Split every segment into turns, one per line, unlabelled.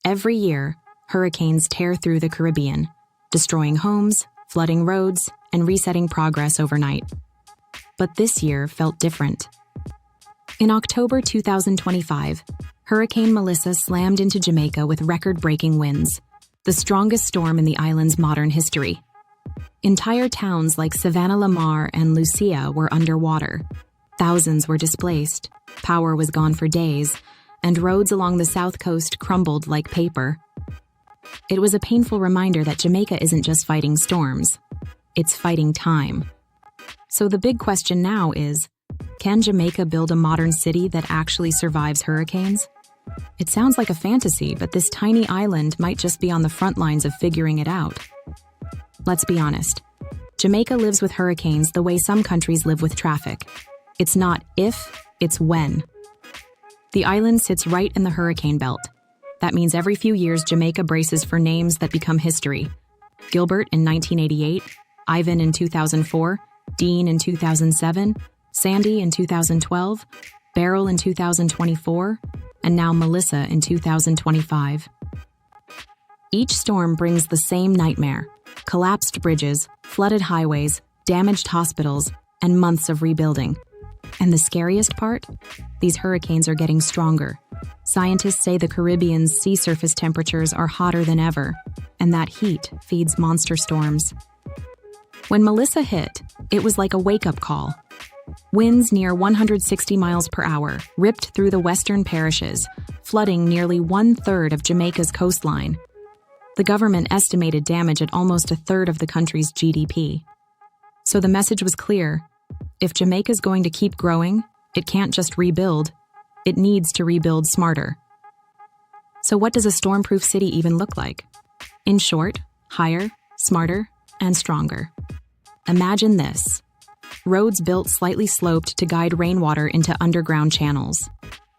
Every year, hurricanes tear through the Caribbean, destroying homes, flooding roads, and resetting progress overnight. But this year felt different. In October 2025, Hurricane Melissa slammed into Jamaica with record-breaking winds, the strongest storm in the island's modern history. Entire towns like Savannah La Mar and Lucia were underwater. Thousands were displaced, power was gone for days, and roads along the south coast crumbled like paper. It was a painful reminder that Jamaica isn't just fighting storms, it's fighting time. So the big question now is, can Jamaica build a modern city that actually survives hurricanes? It sounds like a fantasy, but this tiny island might just be on the front lines of figuring it out. Let's be honest. Jamaica lives with hurricanes the way some countries live with traffic. It's not if, it's when. The island sits right in the hurricane belt. That means every few years Jamaica braces for names that become history. Gilbert in 1988, Ivan in 2004, Dean in 2007, Sandy in 2012, Beryl in 2024, and now Melissa in 2025. Each storm brings the same nightmare: collapsed bridges, flooded highways, damaged hospitals, and months of rebuilding. And the scariest part? These hurricanes are getting stronger. Scientists say the Caribbean's sea surface temperatures are hotter than ever, and that heat feeds monster storms. When Melissa hit, it was like a wake-up call. Winds near 160 miles per hour ripped through the western parishes, flooding nearly 1/3 of Jamaica's coastline. The government estimated damage at almost 1/3 of the country's GDP. So the message was clear. If Jamaica's going to keep growing, it can't just rebuild. It needs to rebuild smarter. So what does a storm-proof city even look like? In short, higher, smarter, and stronger. Imagine this. Roads built slightly sloped to guide rainwater into underground channels.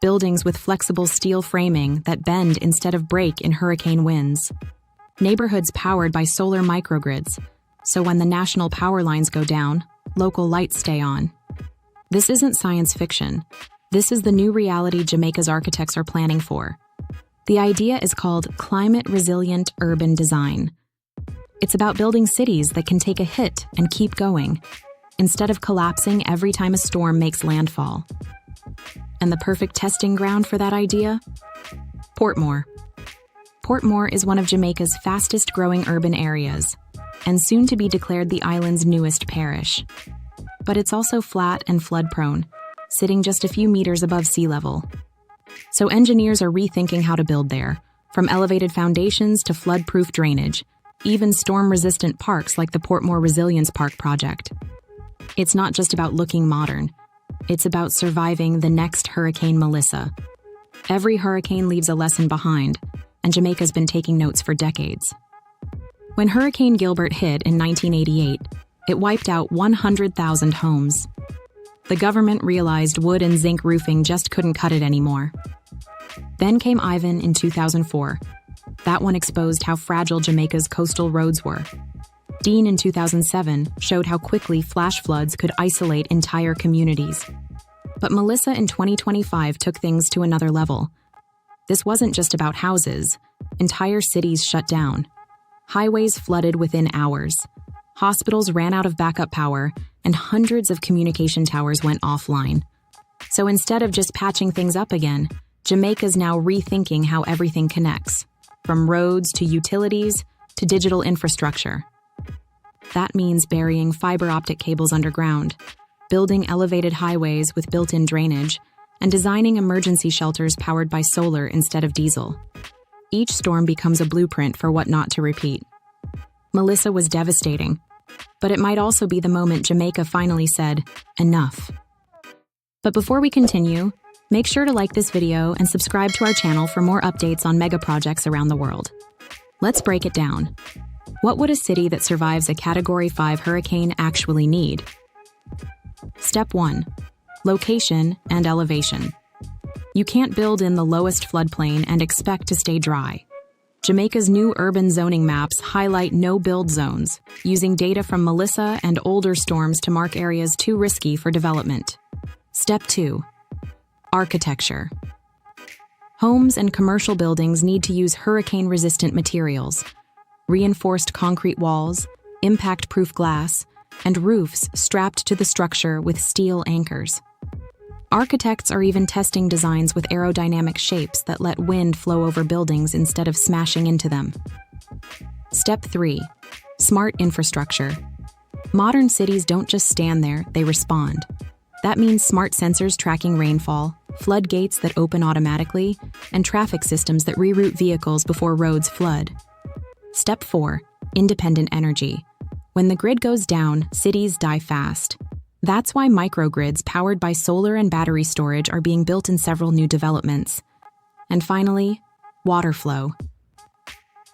Buildings with flexible steel framing that bend instead of break in hurricane winds. Neighborhoods powered by solar microgrids, so when the national power lines go down, local lights stay on. This isn't science fiction. This is the new reality Jamaica's architects are planning for. The idea is called climate-resilient urban design. It's about building cities that can take a hit and keep going, instead of collapsing every time a storm makes landfall. And the perfect testing ground for that idea? Portmore. Portmore is one of Jamaica's fastest-growing urban areas, and soon to be declared the island's newest parish. But it's also flat and flood-prone, sitting just a few meters above sea level. So engineers are rethinking how to build there, from elevated foundations to flood-proof drainage, even storm-resistant parks like the Portmore Resilience Park project. It's not just about looking modern. It's about surviving the next Hurricane Melissa. Every hurricane leaves a lesson behind, and Jamaica's been taking notes for decades. When Hurricane Gilbert hit in 1988, it wiped out 100,000 homes. The government realized wood and zinc roofing just couldn't cut it anymore. Then came Ivan in 2004. That one exposed how fragile Jamaica's coastal roads were. Dean in 2007 showed how quickly flash floods could isolate entire communities. But Melissa in 2025 took things to another level. This wasn't just about houses. Entire cities shut down. Highways flooded within hours. Hospitals ran out of backup power, and hundreds of communication towers went offline. So instead of just patching things up again, Jamaica's now rethinking how everything connects, from roads to utilities to digital infrastructure. That means burying fiber optic cables underground, building elevated highways with built-in drainage, and designing emergency shelters powered by solar instead of diesel. Each storm becomes a blueprint for what not to repeat. Melissa was devastating, but it might also be the moment Jamaica finally said, enough. But before we continue, make sure to like this video and subscribe to our channel for more updates on mega projects around the world. Let's break it down. What would a city that survives a Category 5 hurricane actually need? Step 1. Location and elevation. You can't build in the lowest floodplain and expect to stay dry. Jamaica's new urban zoning maps highlight no-build zones, using data from Melissa and older storms to mark areas too risky for development. Step 2. Architecture. Homes and commercial buildings need to use hurricane-resistant materials, reinforced concrete walls, impact-proof glass, and roofs strapped to the structure with steel anchors. Architects are even testing designs with aerodynamic shapes that let wind flow over buildings instead of smashing into them. Step 3. Smart infrastructure. Modern cities don't just stand there, they respond. That means smart sensors tracking rainfall, floodgates that open automatically, and traffic systems that reroute vehicles before roads flood. Step 4. Independent energy. When the grid goes down, cities die fast. That's why microgrids powered by solar and battery storage are being built in several new developments. And finally, water flow.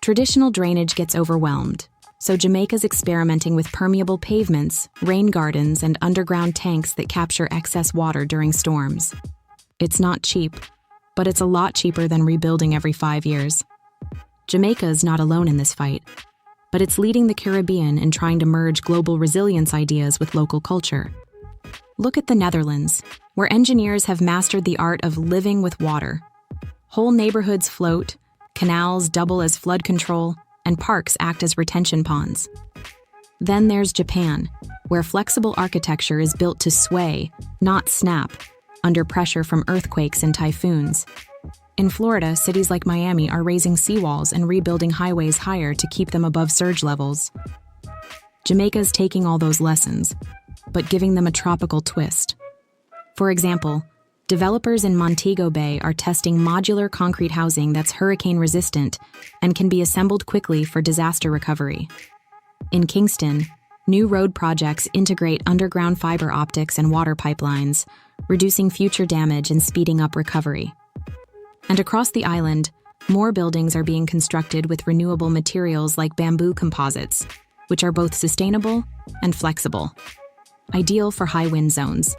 Traditional drainage gets overwhelmed, so Jamaica's experimenting with permeable pavements, rain gardens, and underground tanks that capture excess water during storms. It's not cheap, but it's a lot cheaper than rebuilding every 5 years. Jamaica is not alone in this fight, but it's leading the Caribbean in trying to merge global resilience ideas with local culture. Look at the Netherlands, where engineers have mastered the art of living with water. Whole neighborhoods float, canals double as flood control, and parks act as retention ponds. Then there's Japan, where flexible architecture is built to sway, not snap, under pressure from earthquakes and typhoons. In Florida, cities like Miami are raising seawalls and rebuilding highways higher to keep them above surge levels. Jamaica's taking all those lessons, but giving them a tropical twist. For example, developers in Montego Bay are testing modular concrete housing that's hurricane-resistant and can be assembled quickly for disaster recovery. In Kingston, new road projects integrate underground fiber optics and water pipelines, reducing future damage and speeding up recovery. And across the island, more buildings are being constructed with renewable materials like bamboo composites, which are both sustainable and flexible, ideal for high wind zones.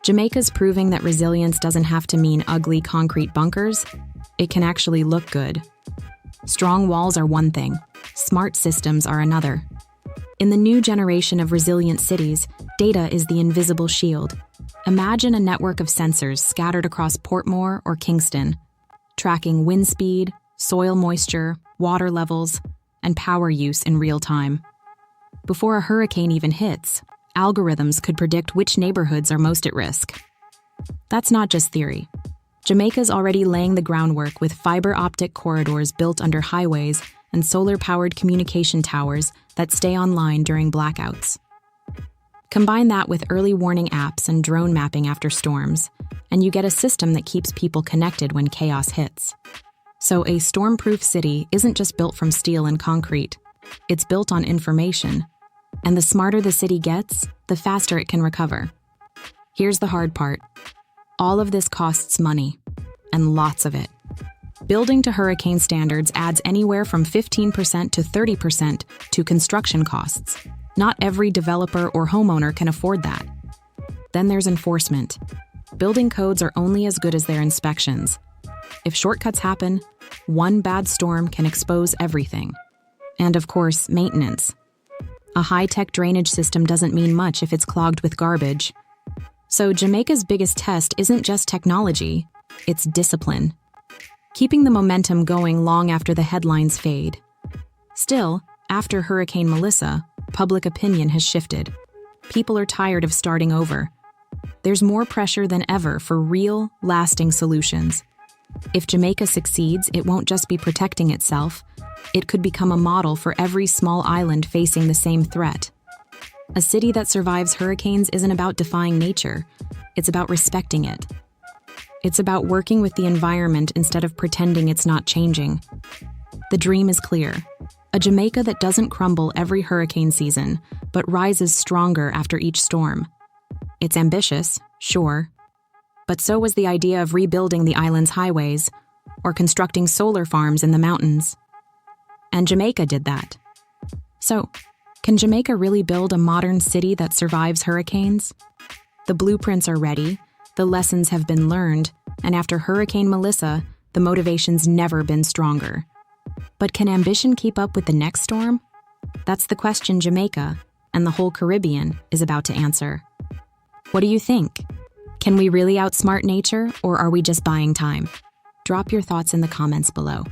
Jamaica's proving that resilience doesn't have to mean ugly concrete bunkers. It can actually look good. Strong walls are one thing, smart systems are another. In the new generation of resilient cities, data is the invisible shield. Imagine a network of sensors scattered across Portmore or Kingston, tracking wind speed, soil moisture, water levels, and power use in real time. Before a hurricane even hits, algorithms could predict which neighborhoods are most at risk. That's not just theory. Jamaica's already laying the groundwork with fiber optic corridors built under highways and solar-powered communication towers that stay online during blackouts. Combine that with early warning apps and drone mapping after storms, and you get a system that keeps people connected when chaos hits. So a storm-proof city isn't just built from steel and concrete. It's built on information. And the smarter the city gets, the faster it can recover. Here's the hard part. All of this costs money, and lots of it. Building to hurricane standards adds anywhere from 15% to 30% to construction costs. Not every developer or homeowner can afford that. Then there's enforcement. Building codes are only as good as their inspections. If shortcuts happen, one bad storm can expose everything. And of course, maintenance. A high-tech drainage system doesn't mean much if it's clogged with garbage. So Jamaica's biggest test isn't just technology, it's discipline. Keeping the momentum going long after the headlines fade. Still, after Hurricane Melissa, public opinion has shifted. People are tired of starting over. There's more pressure than ever for real, lasting solutions. If Jamaica succeeds, it won't just be protecting itself. It could become a model for every small island facing the same threat. A city that survives hurricanes isn't about defying nature. It's about respecting it. It's about working with the environment instead of pretending it's not changing. The dream is clear. A Jamaica that doesn't crumble every hurricane season, but rises stronger after each storm. It's ambitious, sure, but so was the idea of rebuilding the island's highways or constructing solar farms in the mountains. And Jamaica did that. So, can Jamaica really build a modern city that survives hurricanes? The blueprints are ready, the lessons have been learned, and after Hurricane Melissa, the motivation's never been stronger. But can ambition keep up with the next storm? That's the question Jamaica, and the whole Caribbean, is about to answer. What do you think? Can we really outsmart nature, or are we just buying time? Drop your thoughts in the comments below.